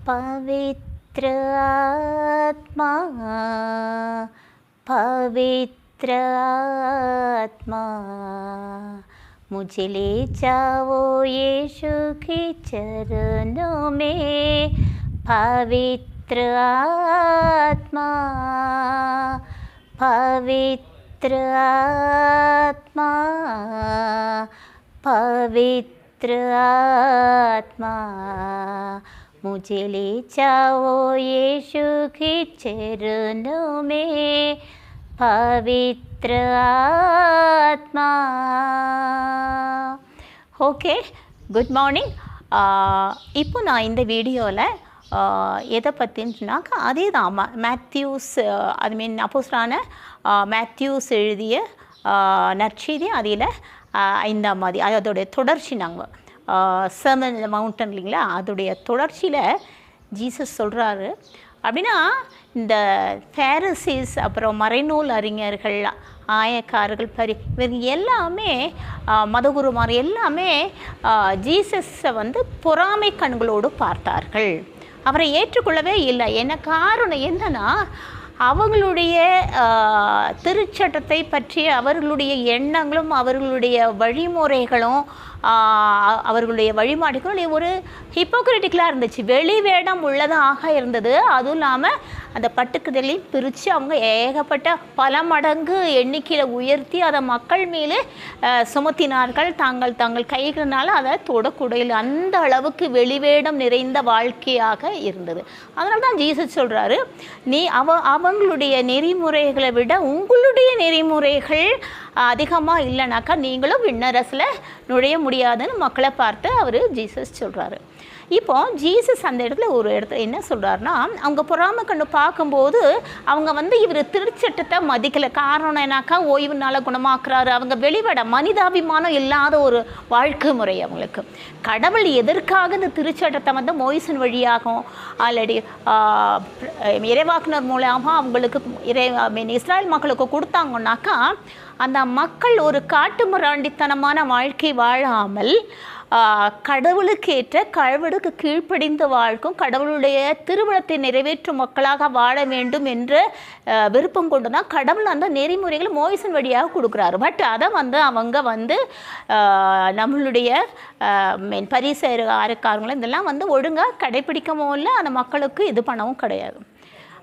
पवित्र आत्मा पवित्र आत्मा मुझे ले जाओ यीशु के चरणों में। पवित्र आत्मा पवित्र आत्मा पवित्र आत्मा मुझे ले जाओ यीशु के चरणों में। पवित्र आत्मा। Okay, good morning. இப்போ நான் இந்த வீடியோவில் எதை பற்றினாக்கா அதே தான் மேத்யூஸ் அப்போஸ்தலனான மேத்யூஸ் எழுதிய நற்செய்தி அதில் 5ஆம் அதிகாரம் அதோடைய தொடர்ச்சி. நாங்கள் சர்மன் மவுண்டன் இல்லைங்களா, அதோடைய தொடர்ச்சியில் ஜீசஸ் சொல்கிறாரு அப்படின்னா, இந்த ஃபேரிசீஸ் அப்புறம் மறைநூல் அறிஞர்கள் ஆயக்காரர்கள் இவங்க எல்லாமே மதகுருமார் எல்லாமே ஜீசஸை வந்து பொறாமை கண்களோடு பார்த்தார்கள். அவரை ஏற்றுக்கொள்ளவே இல்லை. என்ன காரணம் என்னன்னா, அவங்களுடைய திருச்சட்டத்தை பற்றிய அவர்களுடைய எண்ணங்களும் அவர்களுடைய வழிமுறைகளும் அவர்களுடைய வழிபாடுகளும் ஒரு ஹிப்போக்ரிட்டிக்கலாக இருந்துச்சு, வெளி வேடம் உள்ளதாக இருந்தது. அதுவும் இல்லாமல் அந்த பட்டுக்குதலையும் பிரித்து அவங்க ஏகப்பட்ட பல மடங்கு எண்ணிக்கையில் உயர்த்தி அதை மக்கள் மேலே சுமத்தினார்கள். தங்கள் கைகளினால அதை தொடக்கூடையில் அந்த அளவுக்கு வெளிவேடம் நிறைந்த வாழ்க்கையாக இருந்தது. அதனால தான் ஜீசஸ் சொல்கிறாரு, நீ அவங்களுடைய நெறிமுறைகளை விட உங்களுடைய நெறிமுறைகள் அதிகமாக இல்லைனாக்கா நீங்களும் விண்ணரசில் நுழைய முடியாதுன்னு மக்களை பார்த்து அவர் ஜீசஸ் சொல்கிறாரு. இப்போ ஜீசஸ் அந்த இடத்துல என்ன சொல்கிறாருன்னா, அவங்க பொறாமை கண்டு பார்க்கும்போது அவங்க வந்து இவர் திருச்சட்டத்தை மதிக்கலை. காரணம் என்னாக்கா ஓய்வு நாளை குணமாக்குறாரு. அவங்க வெளிவட மனிதாபிமானம் இல்லாத ஒரு வாழ்க்கை முறை அவங்களுக்கு. கடவுள் எதற்காக இந்த திருச்சட்டத்தை வந்து மோய்சன் வழியாகவும் ஆல்ரெடி இறைவாக்குனர் மூலமாக அவங்களுக்கு இஸ்ராயல் மக்களுக்கு கொடுத்தாங்கன்னாக்கா, அந்த மக்கள் ஒரு காட்டுமிராண்டித்தனமான வாழ்க்கை வாழாமல் கடவுளுக்கு கீழ்ப்படிந்த வாழ்க்கும் கடவுளுடைய திருவிழத்தை நிறைவேற்றும் மக்களாக வாழ வேண்டும் என்ற விருப்பம் கொண்டு தான் கடவுள் அந்த நெறிமுறைகளை மோய்சன் வழியாக கொடுக்குறாரு. பட் அதை வந்து அவங்க வந்து நம்மளுடைய பரிசேயர் ஆரக்காரங்களும் இதெல்லாம் வந்து ஒழுங்காக கடைப்பிடிக்கவும் இல்லை, அந்த மக்களுக்கு இது பண்ணவும் கிடையாது.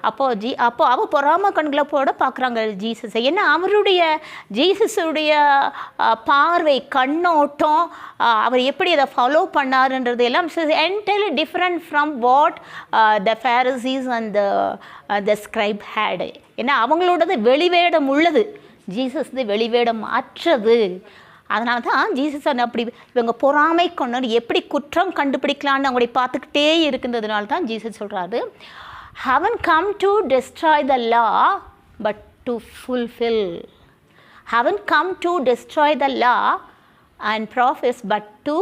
அப்போ அவள் பொறாம கண்களை போட பார்க்குறாங்க ஜீசஸை. ஏன்னா ஜீசஸுடைய பார்வை கண்ணோட்டம் அவர் எப்படி அதை ஃபாலோ பண்ணாருன்றது எல்லாம் entirely different from what the Pharisees and the scribe had. ஏன்னா அவங்களோடது வெளிவேடம் உள்ளது, ஜீசஸ்து வெளிவேடம் அற்றது. அதனால தான் ஜீசஸ் அப்படி இவங்க பொறாமை கொண்டு எப்படி குற்றம் கண்டுபிடிக்கலான்னு அவங்களை பார்த்துக்கிட்டே இருக்கின்றதுனால தான் ஜீசஸ் சொல்கிறாரு, haven't come to destroy the law but to fulfill. Haven't come to destroy the law and prophets but to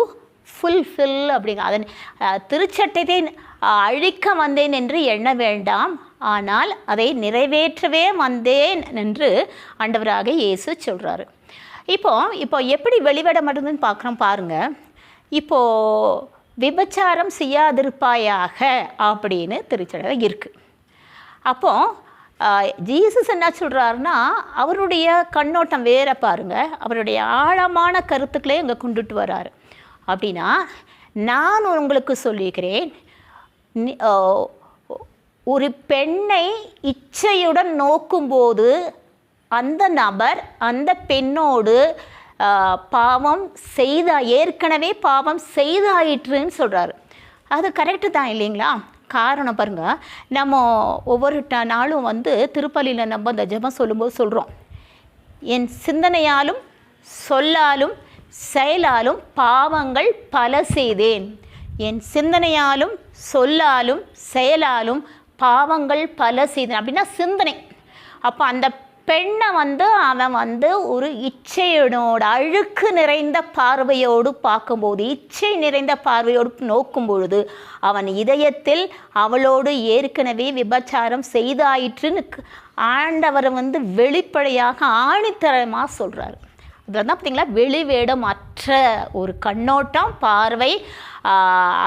fulfill. அப்படிங்க அதன் திருச்சட்டத்தை அழிக்க வந்தேன் என்று எண்ண வேண்டாம், ஆனால் அதை நிறைவேற்றவே வந்தேன் என்று ஆண்டவராக இயேசு சொல்கிறாரு. இப்போ எப்படி வெளிவிட மாட்டேங்குதுன்னு பார்க்குறோம் பாருங்கள். இப்போது விபச்சாரம் செய்யாதிருப்பாயாக அப்படின்னு திருச்சட்டத்தில் இருக்குது. அப்போது ஜீசஸ் என்ன சொல்கிறாருன்னா, அவருடைய கண்ணோட்டம் வேற பாருங்கள், அவருடைய ஆழமான கருத்துக்களே இங்கே கொண்டுட்டு வர்றாரு. அப்படின்னா, நான் உங்களுக்கு சொல்லிக்கிறேன், ஒரு பெண்ணை இச்சையுடன் நோக்கும்போது அந்த நபர் அந்த பெண்ணோடு ஏற்கனவே பாவம் செய்தாயிற்றுன்னு சொல்கிறாரு. அது கரெக்டு தான் இல்லைங்களா? காரணம் பாருங்கள், நம்ம ஒவ்வொரு நாளும் வந்து திருப்பலியில் நம்ம அந்த ஜெபம் சொல்லும்போது சொல்கிறோம், என் சிந்தனையாலும் சொல்லாலும் செயலாலும் பாவங்கள் பல செய்தேன். என் சிந்தனையாலும் சொல்லாலும் செயலாலும் பாவங்கள் பல செய்தேன் அப்படின்னா சிந்தனை. அப்போ அந்த பெண்ணை வந்து அவன் வந்து ஒரு இச்சையோட அழுக்கு நிறைந்த பார்வையோடு பார்க்கும்போது, இச்சை நிறைந்த பார்வையோடு நோக்கும் பொழுது அவன் இதயத்தில் அவளோடு ஏற்கனவே விபச்சாரம் செய்தாயிற்றுன்னு ஆண்டவர் வந்து வெளிப்படையாக ஆணித்தரமாக சொல்கிறார். இதில் தான் பார்த்தீங்களா வெளிவேடமற்ற ஒரு கண்ணோட்டம், பார்வை,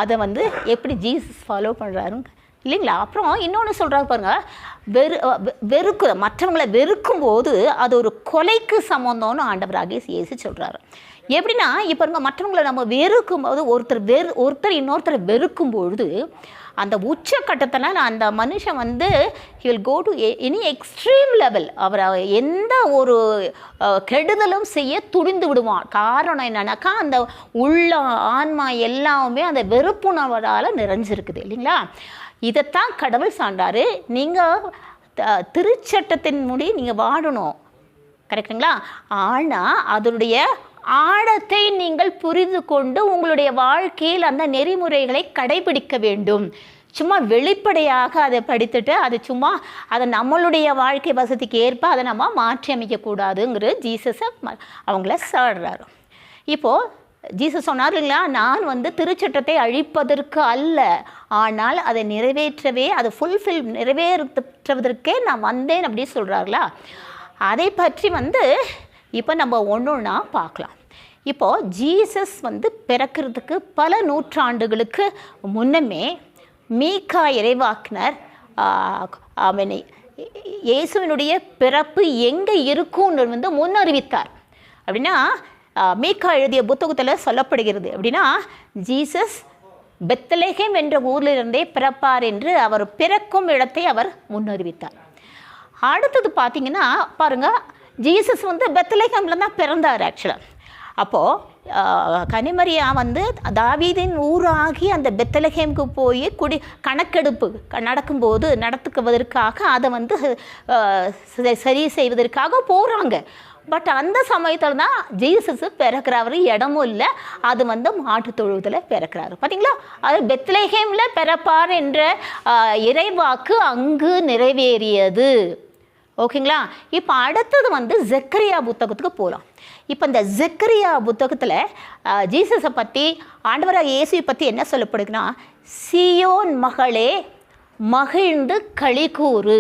அதை வந்து எப்படி ஜீசஸ் ஃபாலோ பண்ணுறாருங்க இல்லைங்களா. அப்புறம் இன்னொன்று சொல்கிறாரு பாருங்க, மற்றவங்களை வெறுக்கும்போது அது ஒரு கொலைக்கு சம்மந்தம்னு ஆண்டவராகிய இயேசு சொல்கிறாரு. எப்படின்னா இப்போ மற்றவங்களை நம்ம வெறுக்கும்போது ஒருத்தர் இன்னொருத்தரை வெறுக்கும்பொழுது அந்த உச்சக்கட்டத்தில் அந்த மனுஷன் வந்து he will go to any extreme level. அவர் எந்த ஒரு கெடுதலும் செய்ய துணிந்து விடுவான். காரணம் என்னன்னாக்கா அந்த உள்ள ஆன்மா எல்லாமே அந்த வெறுப்புணர்வால் நிறைஞ்சிருக்குது இல்லைங்களா. இதைத்தான் கடவுள் சான்றாரு, நீங்கள் திருச்சட்டத்தின் முடி நீங்கள் வாடணும், கரெக்டுங்களா. ஆனால் அதனுடைய ஆழத்தை நீங்கள் புரிந்து கொண்டு உங்களுடைய வாழ்க்கையில் அந்த நெறிமுறைகளை கடைபிடிக்க வேண்டும். சும்மா வெளிப்படையாக அதை படித்துட்டு அதை நம்மளுடைய வாழ்க்கை வசதிக்கு ஏற்ப அதை நம்ம மாற்றி அமைக்கக்கூடாதுங்கிற ஜீசஸை அவங்கள சாடுறாரு. இப்போது ஜீசஸ் சொன்னார் இல்லைங்களா, நான் வந்து திருச்சட்டத்தை அழிப்பதற்கு அல்ல, ஆனால் அதை நிறைவேற்றவே, அதை நிறைவேற்றுவதற்கே நான் வந்தேன் அப்படி சொல்கிறார்களா. அதை பற்றி வந்து இப்போ நம்ம ஒன்றா பார்க்கலாம். இப்போது ஜீசஸ் வந்து பிறக்கிறதுக்கு பல நூற்றாண்டுகளுக்கு முன்னமே மீகா இறைவாக்கினர் இயேசுவினுடைய பிறப்பு எங்கே இருக்கும்னு வந்து முன்னறிவித்தார். அப்படின்னா மீகா எழுதிய புத்தகத்தில் சொல்லப்படுகிறது. அப்படின்னா ஜீசஸ் பெத்லகேம் என்ற ஊரிலிருந்தே பிறப்பார் என்று அவர் பிறக்கும் இடத்தை அவர் முன்னறிவித்தார். அடுத்தது பார்த்தீங்கன்னா பாருங்கள், ஜீசஸ் வந்து பெத்லகேமில் தான் பிறந்தார் ஆக்சுவலாக. அப்போது கனிமரியா வந்து தாவீதின் ஊராகி அந்த பெத்லகேமுக்கு போய் கணக்கெடுப்பு நடத்துவதற்காக அதை வந்து சரி செய்வதற்காக போகிறாங்க. பட் அந்த சமயத்தில் தான் ஜீசஸ் பிறக்கிறாரு, இடமும் இல்லை, அது வந்து மாட்டு தொழுவத்தில் பிறக்கிறாரு. பார்த்தீங்களா, அது பெத்லகேமில் பிறப்பார் என்ற இறைவாக்கு அங்கு நிறைவேறியது. ஓகேங்களா. இப்போ அடுத்தது வந்து ஜெக்கரியா புத்தகத்துக்கு போகலாம். இப்போ இந்த ஜெக்கரியா புத்தகத்தில் ஜீசஸை பற்றி, ஆண்டவராக இயேசுவை பற்றி என்ன சொல்லப்படுதுன்னா, சீயோன் மகளே மகிழ்ந்து களிகூறு,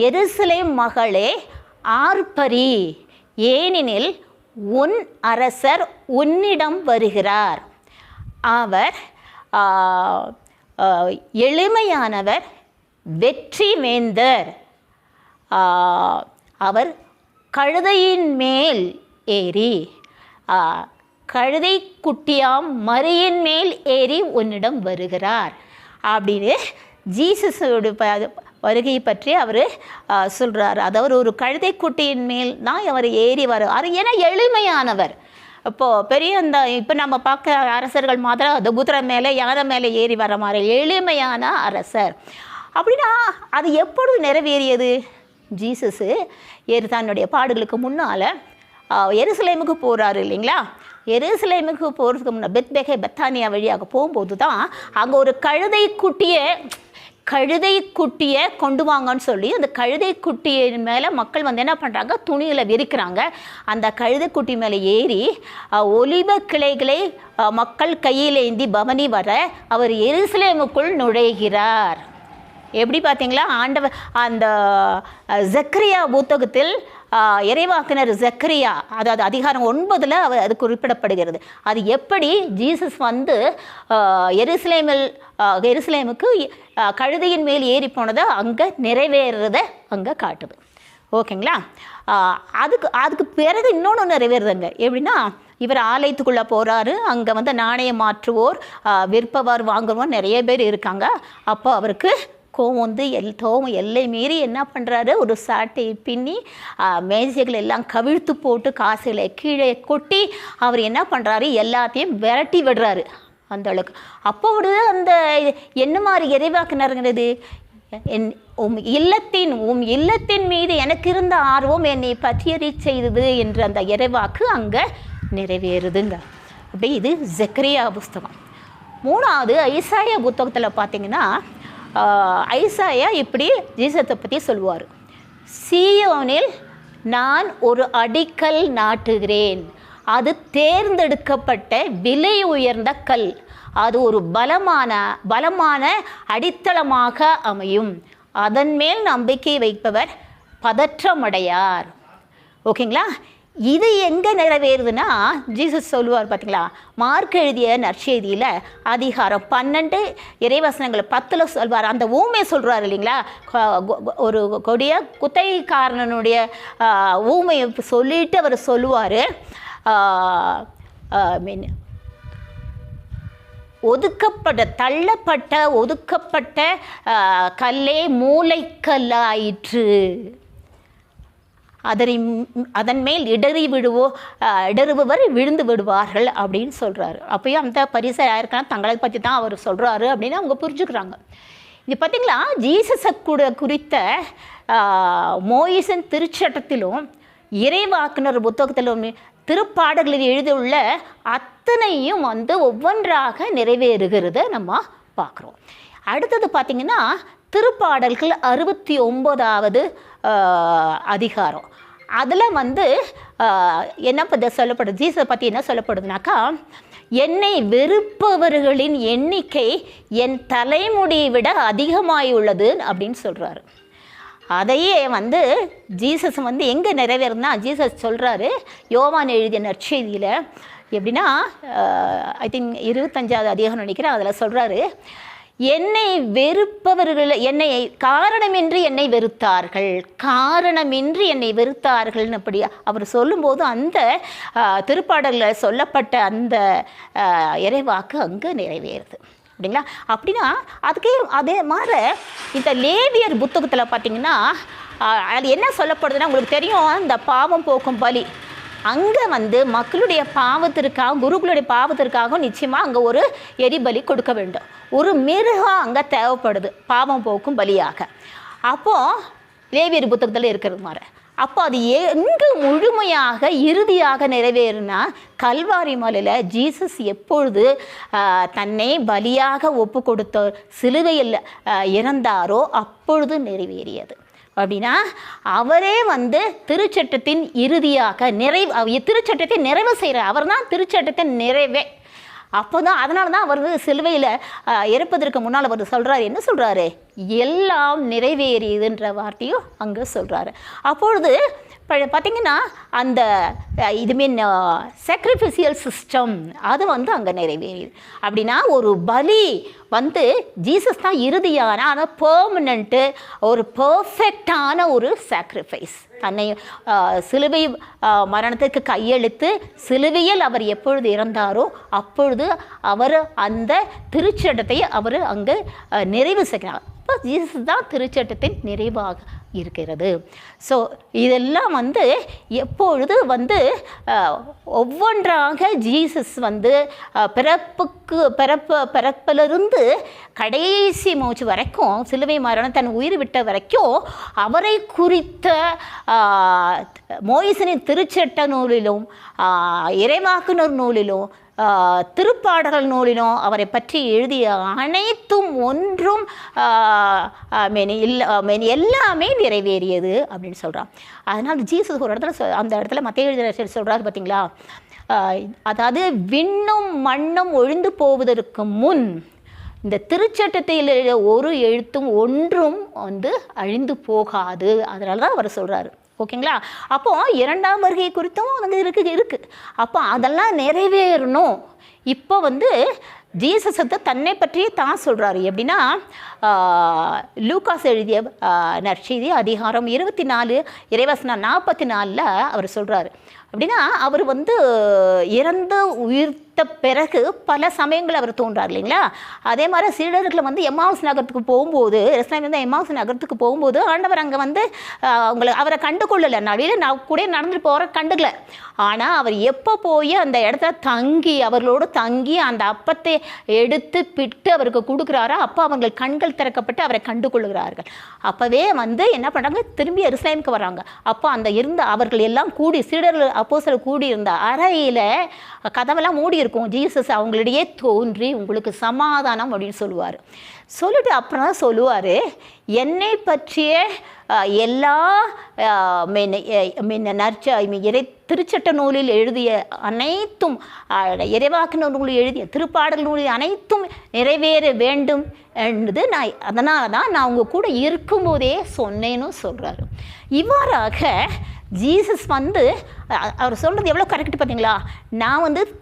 எருசலேம் மகளே ஆர்ப்பரி, ஏனெனில் உன் அரசர் உன்னிடம் வருகிறார், அவர் எளிமையானவர், வெற்றி வேந்தர், அவர் கழுதையின் மேல் ஏறி, கழுதை குட்டியாம் மரியின் மேல் ஏறி உன்னிடம் வருகிறார் அப்படின்னு ஜீசஸோட வருகையை பற்றி அவர் சொல்கிறார். அதாவது ஒரு கழுதை குட்டியின் மேல் தான் அவர் ஏறி வர்றார். ஏன்னா எளிமையானவர். இப்போது பெரிய இப்போ நம்ம பார்க்க அரசர்கள் மாதிரி அந்த குதிரை மேலே யாரை மேலே ஏறி வர மாதிரி எளிமையான அரசர். அப்படின்னா அது எப்பொழுது நிறைவேறியது? ஜீசஸு தன்னுடைய பாடுகளுக்கு முன்னால் எருசலேமுக்கு போகிறாரு இல்லைங்களா. எருசலேமுக்கு போகிறதுக்கு முன்னே பெத்தானியா வழியாக போகும்போது தான் அங்கே ஒரு கழுதை குட்டியை கொண்டு வாங்கன்னு சொல்லி அந்த கழுதை குட்டியின் மேலே மக்கள் வந்து என்ன பண்ணுறாங்க, துணியில் விரிக்கிறாங்க. அந்த கழுதை குட்டி மேலே ஏறி ஒலிவ கிளைகளை மக்கள் கையில் ஏந்தி பவனி வர அவர் எருசலேமுக்குள் நுழைகிறார். எப்படி பார்த்தீங்களா, ஆண்டவர் அந்த ஜெக்கரியா புத்தகத்தில் இறைவாக்கினர் ஜெக்கரியா, அதாவது அதிகாரம் 9 அவர் அது குறிப்பிடப்படுகிறது. அது எப்படி ஜீசஸ் வந்து எருசலேமுக்கு கழுதையின் மேல் ஏறி போனதை அங்கே நிறைவேறதை அங்கே காட்டுது. ஓகேங்களா. அதுக்கு பிறகு இன்னொன்று நிறைவேறுதுங்க. எப்படின்னா இவர் ஆலயத்துக்குள்ளே போகிறாரு. அங்கே வந்து நாணயம் மாற்றுவோர், விற்பவர், வாங்குவோர் நிறைய பேர் இருக்காங்க. அப்போ அவருக்கு கோவம் வந்து எல்லை மீறி என்ன பண்ணுறாரு, ஒரு சாட்டையை பின்னி மேஜைகள் எல்லாம் கவிழ்த்து போட்டு காசுகளை கீழே கொட்டி அவர் என்ன பண்ணுறாரு, எல்லாத்தையும் விரட்டி விடுறாரு அந்த அளவுக்கு. அப்போ அந்த என்ன மாதிரி இறைவாக்குனருங்கிறது, உம் இல்லத்தின் மீது எனக்கு இருந்த ஆர்வம் என்னை பற்றியறி செய்தது என்று அந்த இறைவாக்கு அங்கே நிறைவேறுதுங்க. அப்படி இது ஜெக்கரியா புஸ்தகம். 3வது ஐசாயா புத்தகத்தில் பார்த்தீங்கன்னா ஐசாயா இப்படி ஜீசஸை பற்றி சொல்லுவார். சீயோனில் நான் ஒரு அடிக்கல் நாட்டுகிறேன், அது தேர்ந்தெடுக்கப்பட்ட விலை உயர்ந்த கல், அது ஒரு பலமான அடித்தளமாக அமையும், அதன் மேல் நம்பிக்கை வைப்பவர் பதற்றமடையார். ஓகேங்களா. இது எங்கே நிறைவேறுதுன்னா ஜீசஸ் சொல்லுவார் பார்த்தீங்களா, மார்க் எழுதிய நற்செய்தியில் அதிகாரம் 12 இறைவசனங்கள் 10 சொல்வார். அந்த ஊமை சொல்கிறார் இல்லைங்களா, ஒரு கொடிய குத்தகைக்காரனுடைய ஊமையை சொல்லிட்டு அவர் சொல்லுவார், ஒதுக்கப்பட்ட கல்லே மூளைக்கல்லாயிற்று, அதன் மேல் இடறுபவர் விழுந்து விடுவார்கள் அப்படின்னு சொல்கிறாரு. அப்பயும் அந்த பரிசேயர் இருக்கலாம் தங்களை பற்றி தான் அவர் சொல்கிறாரு அப்படின்னு அவங்க புரிஞ்சுக்கிறாங்க. இது பார்த்திங்களா, ஜீசஸை குறித்த மோயிசன் திருச்சட்டத்திலும் இறைவாக்குனர் புத்தகத்திலும் திருப்பாடல்களில் எழுதியுள்ள அத்தனையும் ஒவ்வொன்றாக நிறைவேறுகிறத நம்ம பார்க்குறோம். அடுத்தது பார்த்திங்கன்னா திருப்பாடல்கள் 69வது அதிகாரம். அதில் என்ன சொல்லப்படுது, ஜீசஸை பற்றி என்ன சொல்லப்படுதுனாக்கா, என்னை வெறுப்பவர்களின் எண்ணிக்கை என் தலைமுடியை விட அதிகமாயுள்ளது அப்படின்னு சொல்கிறாரு. அதையே ஜீசஸ் எங்கே நிறைவேறுனா, ஜீசஸ் சொல்கிறாரு யோவான் எழுதிய நற்செய்தியில் எப்படின்னா, ஐ திங்க் 25வது அதிகாரம் நினைக்கிறேன், அதில் சொல்கிறாரு, என்னை வெறுப்பவர்கள் என்னை காரணமின்றி என்னை வெறுத்தார்கள்னு அப்படி அவர் சொல்லும்போது அந்த திருப்பாடலில் சொல்லப்பட்ட அந்த இறைவாக்கு அங்கே நிறைவேறுது அப்படிங்களா. அப்படின்னா அதே மாதிரி இந்த லேவியர் புத்தகத்தில் பார்த்திங்கன்னா அது என்ன சொல்லப்படுதுன்னா, உங்களுக்கு தெரியும், இந்த பாவம் போக்கும் பலி அங்கே மக்களுடைய பாவத்திற்காக, குருக்களுடைய பாவத்திற்காக நிச்சயமாக அங்கே ஒரு எரிபலி கொடுக்க வேண்டும். ஒரு மிருகம் அங்கே தேவைப்படுது பாவம் போக்கும் பலியாக. அப்போது லேவியர் புத்தகத்தில் இருக்கிறது மாதிரி. அப்போ அது எங்கே முழுமையாக இறுதியாக நிறைவேறுனா, கல்வாரி மலையில் ஜீசஸ் எப்பொழுது தன்னை பலியாக ஒப்பு கொடுத்த சிலுவையில் இறந்தாரோ அப்பொழுது நிறைவேறியது. அப்படின்னா அவரே திருச்சட்டத்தின் இறுதியாக திருச்சட்டத்தை நிறைவு செய்கிறார். அவர் தான் திருச்சட்டத்தின் நிறைவே. அப்போ தான் அதனால தான் அவர் சிலுவையில் இறப்பதற்கு முன்னால் அவர் சொல்கிறார், என்ன சொல்கிறாரு, எல்லாம் நிறைவேறியதுன்ற வார்த்தையும் அங்கே சொல்கிறாரு. அப்பொழுது பார்த்திங்கன்னா அந்த சாக்ரிஃபிஷியல் சிஸ்டம் அது அங்கே நிறைவேறியது. அப்படின்னா ஒரு பலி ஜீசஸ் தான் இறுதியான, ஆனால் பெர்மனண்ட்டு ஒரு பர்ஃபெக்டான ஒரு சாக்ரிஃபைஸ். தன்னை சிலுவை மரணத்துக்கு கையெழுத்து சிலுவையில் அவர் எப்பொழுது இறந்தாரோ அப்பொழுது அவர் அந்த திருச்சட்டத்தை அவர் அங்கே நிறைவு செய்கிறார். அப்போ ஜீசஸ் தான் திருச்சட்டத்தின் நிறைவாக இருக்கிறது. ஸோ இதெல்லாம் எப்பொழுது ஒவ்வொன்றாக ஜீசஸ் பிறப்பிலிருந்து கடைசி மூச்சு வரைக்கும், சிலுவை மரணம் தன் உயிர் விட்ட வரைக்கும் அவரை குறித்த மோயிசனின் திருச்சட்ட நூலிலும் இறைவாக்குனர் நூலிலும் திருப்பாடல்கள் நூலிலும் அவரை பற்றி எழுதிய அனைத்தும் ஒன்றும் எல்லாமே நிறைவேறியது அப்படின்னு சொல்கிறான். அதனால் ஜீசஸ் ஒரு இடத்துல அந்த இடத்துல மத்தேயு எழுதின சொல்கிறாரு பார்த்தீங்களா, அதாவது விண்ணும் மண்ணும் ஒழிந்து போவதற்கு முன் இந்த திருச்சட்டத்தில் ஒரு எழுத்தும் ஒன்றும் அழிந்து போகாது. அதனால தான் அவர் சொல்கிறாரு. ஓகேங்களா. அப்போது இரண்டாம் வருகை குறித்தும் இருக்குது. அப்போ அதெல்லாம் நிறைவேறணும். இப்போ ஜீசஸ் தன்னை பற்றியே தான் சொல்கிறாரு. எப்படின்னா லூகாஸ் எழுதிய நற்செய்தி அதிகாரம் 24 இறைவசனம் 44 அவர் சொல்கிறாரு. அப்படின்னா அவர் இறந்து உயிர்த்த பிறகு பல சமயங்கள் அவர் தோன்றார் இல்லைங்களா. அதே மாதிரி சீடர்களை எம்மாவுஸ் நகரத்துக்கு போகும்போது, எம்மாவுஸ் நகரத்துக்கு போகும்போது ஆண்டவர் அங்கே அவரை கண்டுகொள்ளலை. நடுவில் நான் கூட நடந்துட்டு போகிற கண்டுக்கல. ஆனால் அவர் எப்போ போய் அந்த இடத்துல தங்கி அவர்களோடு தங்கி அந்த அப்பத்தை எடுத்து பிட்டு அவருக்கு கொடுக்குறாரோ அப்போ அவங்கள் கண்கள் திறக்கப்பட்டு அவரை கண்டுகொள்கிறார்கள். அப்போவே என்ன பண்ணுறாங்க, திரும்பி எருசலேமுக்கு வராங்க. அப்போ அந்த இருந்த அவர்கள் எல்லாம் கூடி சீடர்கள் அப்போஸ்தலர் கூடி இருந்த அறையில் கதவெல்லாம் மூடி இருக்கும். ஜீசஸ் அவங்களிடையே தோன்றி உங்களுக்கு சமாதானம் அப்படின்னு சொல்லுவார். சொல்லிட்டு அப்புறம் சொல்லுவார், என்னை பற்றிய எல்லா திருச்சட்ட நூலில் எழுதிய அனைத்தும், இறைவாக்குனர் நூலில் எழுதிய திருப்பாடல் நூலில் அனைத்தும் நிறைவேற வேண்டும் என்பது அதனால தான் நான் உங்கள் கூட இருக்கும்போதே சொன்னேன்னு சொல்கிறாரு. இவ்வாறாக ஜீசஸ் வந்து அவர் சொல்கிறது எவ்வளோ கரெக்ட் பார்த்தீங்களா? நான் வந்து